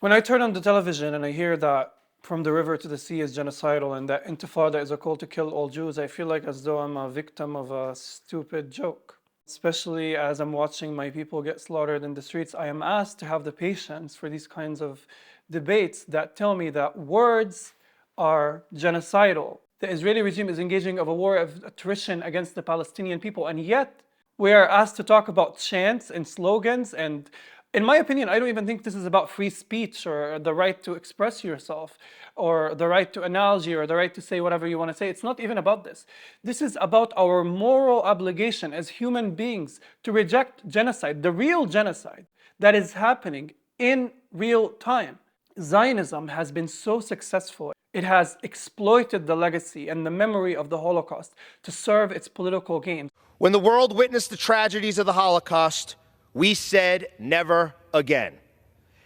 When I turn on the television and I hear that From the River to the Sea is genocidal and that Intifada is a call to kill all Jews, I feel like as though I'm a victim of a stupid joke. Especially as I'm watching my people get slaughtered in the streets, I am asked to have the patience for these kinds of debates that tell me that words are genocidal. The Israeli regime is engaging of a war of attrition against the Palestinian people, and yet we are asked to talk about chants and slogans. And in my opinion, I don't even think this is about free speech or the right to express yourself or the right to analogy or the right to say whatever you want to say. It's not even about this. This is about our moral obligation as human beings to reject genocide, the real genocide that is happening in real time. Zionism has been so successful. It has exploited the legacy and the memory of the Holocaust to serve its political gain. When the world witnessed the tragedies of the Holocaust, we said never again.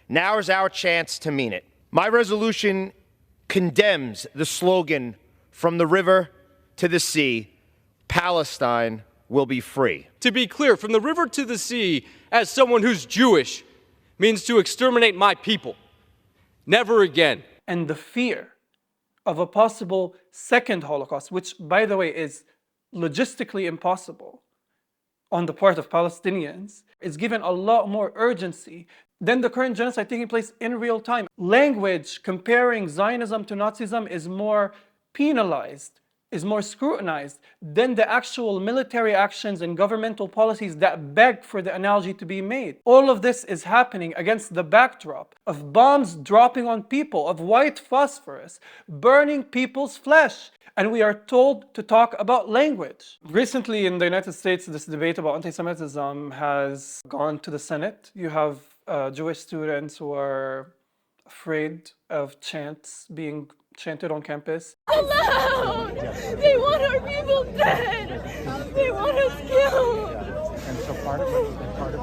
Now is our chance to mean it. My resolution condemns the slogan, from the river to the sea, Palestine will be free. To be clear, from the river to the sea, as someone who's Jewish, means to exterminate my people. Never again. And the fear of a possible second Holocaust, which, by the way, is logistically impossible on the part of Palestinians, is given a lot more urgency than the current genocide taking place in real time. Language comparing Zionism to Nazism is more penalized, is more scrutinized than the actual military actions and governmental policies that beg for the analogy to be made. All of this is happening against the backdrop of bombs dropping on people, of white phosphorus burning people's flesh. And we are told to talk about language. Recently in the United States, this debate about anti-Semitism has gone to the Senate. You have Jewish students who are afraid of chants being chanted on campus. Alone! They want our people dead! They want us killed! And so part of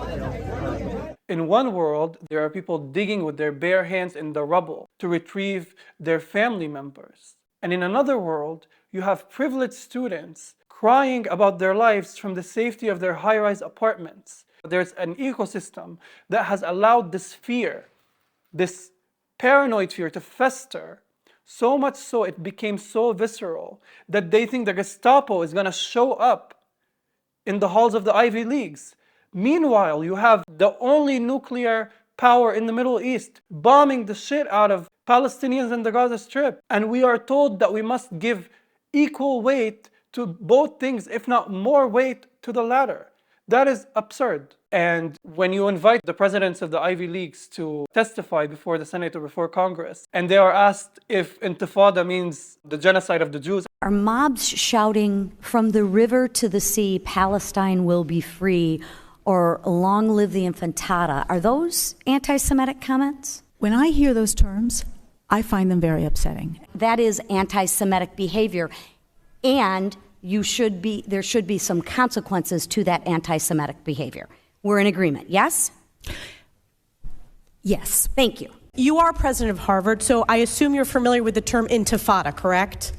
it. In one world, there are people digging with their bare hands in the rubble to retrieve their family members. And in another world, you have privileged students crying about their lives from the safety of their high-rise apartments. There's an ecosystem that has allowed this fear, this paranoid fear, to fester. So much so it became so visceral that they think the Gestapo is going to show up in the halls of the Ivy Leagues. Meanwhile, you have the only nuclear power in the Middle East bombing the shit out of Palestinians in the Gaza Strip. And we are told that we must give equal weight to both things, if not more weight to the latter. That is absurd. And when you invite the presidents of the Ivy Leagues to testify before the Senate or before Congress, and they are asked if Intifada means the genocide of the Jews. Are mobs shouting, from the river to the sea, Palestine will be free, or long live the Intifada? Are those anti-Semitic comments? When I hear those terms, I find them very upsetting. That is anti-Semitic behavior, and there should be some consequences to that anti-Semitic behavior. We're in agreement, yes? Yes. Thank you. You are president of Harvard, so I assume you're familiar with the term intifada, correct?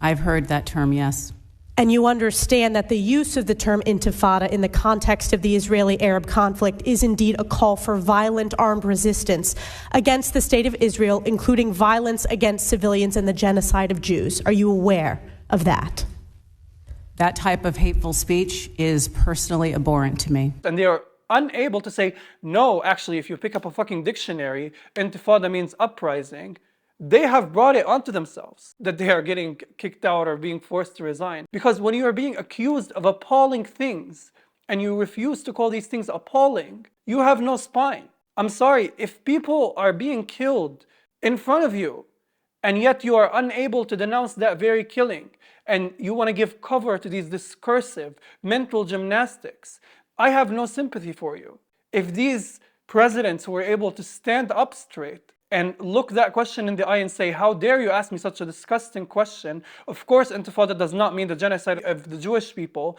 I've heard that term, yes. And you understand that the use of the term intifada in the context of the Israeli-Arab conflict is indeed a call for violent armed resistance against the state of Israel, including violence against civilians and the genocide of Jews. Are you aware of that? That type of hateful speech is personally abhorrent to me. And they are unable to say, no, actually, if you pick up a fucking dictionary, Intifada means uprising. They have brought it onto themselves that they are getting kicked out or being forced to resign. Because when you are being accused of appalling things and you refuse to call these things appalling, you have no spine. I'm sorry, if people are being killed in front of you and yet you are unable to denounce that very killing and you want to give cover to these discursive mental gymnastics, I have no sympathy for you. If these presidents were able to stand up straight and look that question in the eye and say, how dare you ask me such a disgusting question? Of course, Intifada does not mean the genocide of the Jewish people.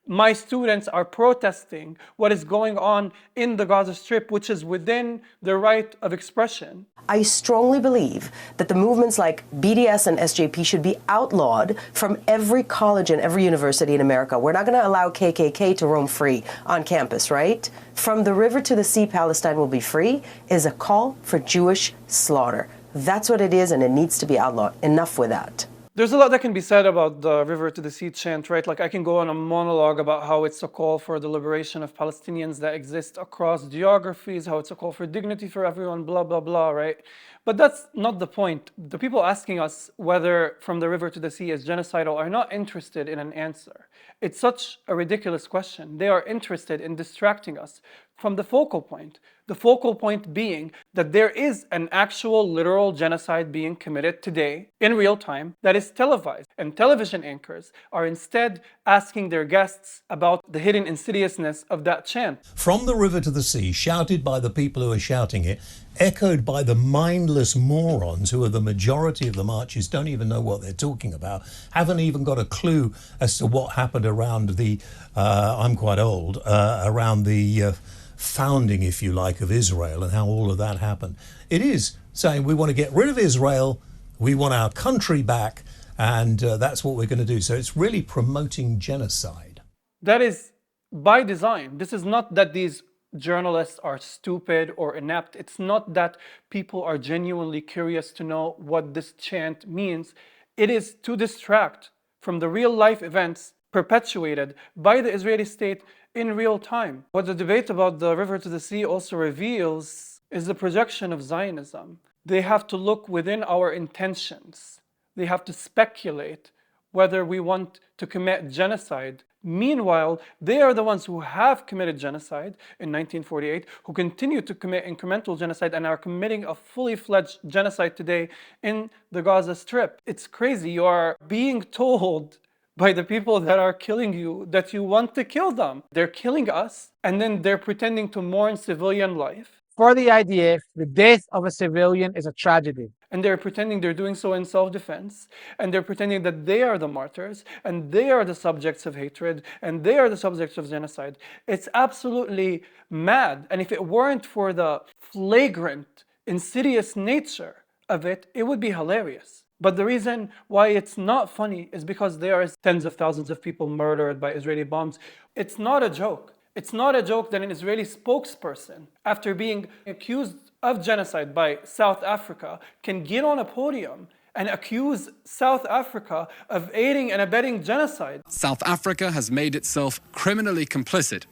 my students are protesting what is going on in the Gaza Strip, which is within their right of expression. I strongly believe that the movements like BDS and SJP should be outlawed from every college and every university in America. We're not going to allow KKK to roam free on campus, right? From the river to the sea, Palestine will be free is a call for Jewish slaughter. That's what it is, and it needs to be outlawed. Enough with that. There's a lot that can be said about the river to the sea chant, right? Like I can go on a monologue about how it's a call for the liberation of Palestinians that exist across geographies, how it's a call for dignity for everyone, blah, blah, blah, right? But that's not the point. The people asking us whether from the river to the sea is genocidal are not interested in an answer. It's such a ridiculous question. They are interested in distracting us from the focal point. The focal point being that there is an actual literal genocide being committed today in real time that is televised. And television anchors are instead asking their guests about the hidden insidiousness of that chant. From the river to the sea, shouted by the people who are shouting it, echoed by the mindless morons who are the majority of the marches, don't even know what they're talking about, haven't even got a clue as to what happened around the, I'm quite old, around the founding, if you like, of Israel and how all of that happened. It is saying we want to get rid of Israel, we want our country back, and that's what we're going to do. So it's really promoting genocide. That is by design. This is not that these journalists are stupid or inept. It's not that people are genuinely curious to know what this chant means. It is to distract from the real life events perpetuated by the Israeli state in real time. What the debate about the river to the sea also reveals is the projection of Zionism. They have to look within our intentions. They have to speculate whether we want to commit genocide. Meanwhile, they are the ones who have committed genocide in 1948, who continue to commit incremental genocide and are committing a fully fledged genocide today in the Gaza Strip. It's crazy. You are being told by the people that are killing you that you want to kill them. They're killing us, and then they're pretending to mourn civilian life. For the IDF, the death of a civilian is a tragedy. And they're pretending they're doing so in self-defense, and they're pretending that they are the martyrs, and they are the subjects of hatred, and they are the subjects of genocide. It's absolutely mad. And if it weren't for the flagrant, insidious nature of it, it would be hilarious. But the reason why it's not funny is because there are tens of thousands of people murdered by Israeli bombs. It's not a joke. It's not a joke that an Israeli spokesperson, after being accused of genocide by South Africa, can get on a podium and accuse South Africa of aiding and abetting genocide. South Africa has made itself criminally complicit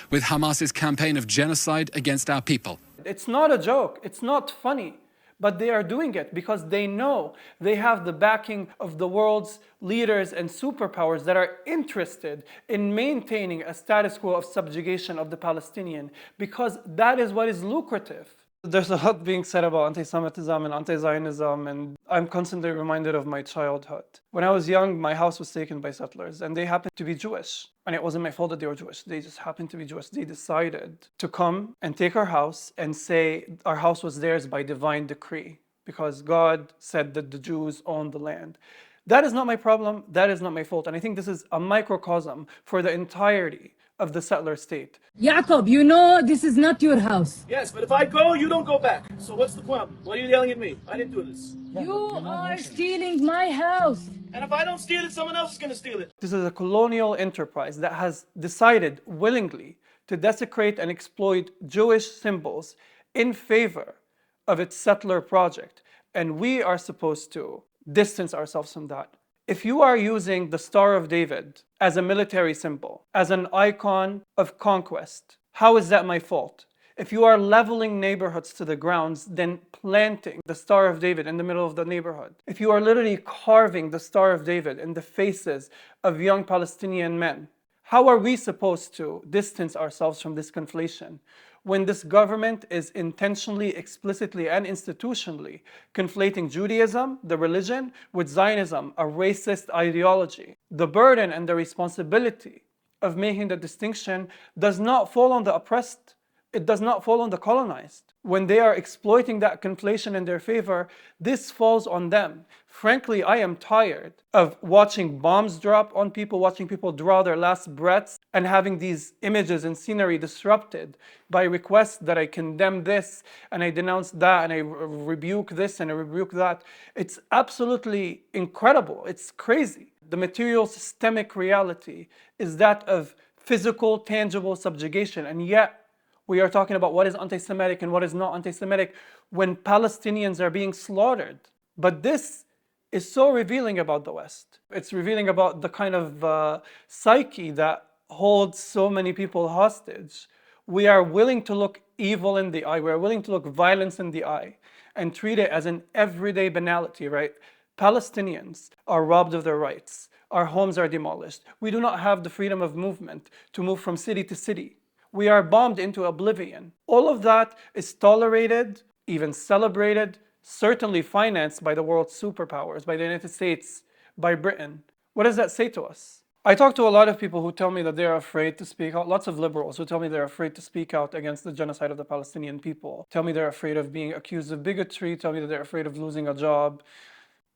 with Hamas's campaign of genocide against our people. It's not a joke. It's not funny. But they are doing it because they know they have the backing of the world's leaders and superpowers that are interested in maintaining a status quo of subjugation of the Palestinian, because that is what is lucrative. There's a lot being said about anti-Semitism and anti-Zionism, and I'm constantly reminded of my childhood. When I was young, my house was taken by settlers, and they happened to be Jewish. And it wasn't my fault that they were Jewish. They just happened to be Jewish. They decided to come and take our house and say our house was theirs by divine decree, because God said that the Jews owned the land. That is not my problem. That is not my fault. And I think this is a microcosm for the entirety of the settler state. Jacob, you know this is not your house. Yes, but if I go, you don't go back. So what's the problem? Why are you yelling at me? I didn't do this. You are stealing my house. And if I don't steal it, someone else is going to steal it. This is a colonial enterprise that has decided willingly to desecrate and exploit Jewish symbols in favor of its settler project. And we are supposed to distance ourselves from that. If you are using the Star of David as a military symbol, as an icon of conquest, how is that my fault? If you are leveling neighborhoods to the grounds, then planting the Star of David in the middle of the neighborhood. If you are literally carving the Star of David in the faces of young Palestinian men, how are we supposed to distance ourselves from this conflation when this government is intentionally, explicitly, and institutionally conflating Judaism, the religion, with Zionism, a racist ideology? The burden and the responsibility of making the distinction does not fall on the oppressed It does not fall on the colonized. When they are exploiting that conflation in their favor, this falls on them. Frankly, I am tired of watching bombs drop on people, watching people draw their last breaths, and having these images and scenery disrupted by requests that I condemn this, and I denounce that, and I rebuke this, and I rebuke that. It's absolutely incredible. It's crazy. The material systemic reality is that of physical, tangible subjugation, and yet we are talking about what is anti-Semitic and what is not anti-Semitic when Palestinians are being slaughtered. But this is so revealing about the West. It's revealing about the kind of psyche that holds so many people hostage. We are willing to look evil in the eye. We are willing to look violence in the eye and treat it as an everyday banality, right? Palestinians are robbed of their rights. Our homes are demolished. We do not have the freedom of movement to move from city to city. We are bombed into oblivion. All of that is tolerated, even celebrated, certainly financed by the world's superpowers, by the United States, by Britain. What does that say to us? I talk to a lot of people who tell me that they're afraid to speak out, lots of liberals who tell me they're afraid to speak out against the genocide of the Palestinian people, tell me they're afraid of being accused of bigotry, tell me that they're afraid of losing a job.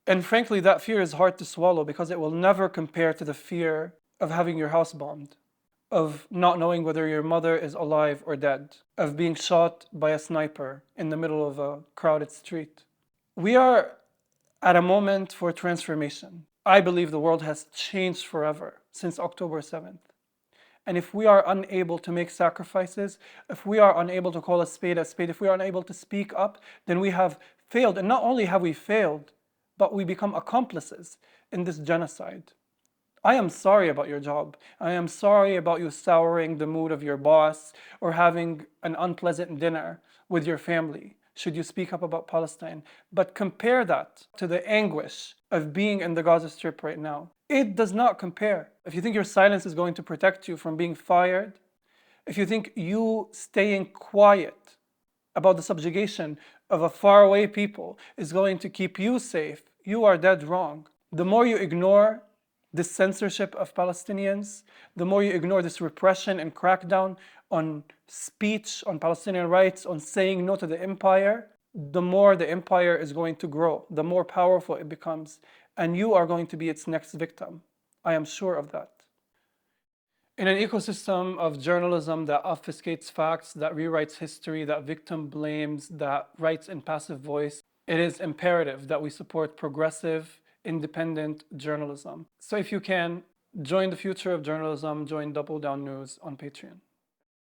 And frankly, that fear is hard to swallow because it will never compare to the fear of having your house bombed, of not knowing whether your mother is alive or dead, of being shot by a sniper in the middle of a crowded street. We are at a moment for transformation. I believe the world has changed forever since October 7th. And if we are unable to make sacrifices, if we are unable to call a spade, if we are unable to speak up, then we have failed. And not only have we failed, but we become accomplices in this genocide. I am sorry about your job. I am sorry about you souring the mood of your boss or having an unpleasant dinner with your family should you speak up about Palestine. But compare that to the anguish of being in the Gaza Strip right now. It does not compare. If you think your silence is going to protect you from being fired, if you think you staying quiet about the subjugation of a faraway people is going to keep you safe, you are dead wrong. The more you ignore this censorship of Palestinians, the more you ignore this repression and crackdown on speech, on Palestinian rights, on saying no to the empire, the more the empire is going to grow, the more powerful it becomes, and you are going to be its next victim. I am sure of that. In an ecosystem of journalism that obfuscates facts, that rewrites history, that victim blames, that writes in passive voice, it is imperative that we support progressive, independent journalism. So if you can, join the future of journalism, join Double Down News on Patreon.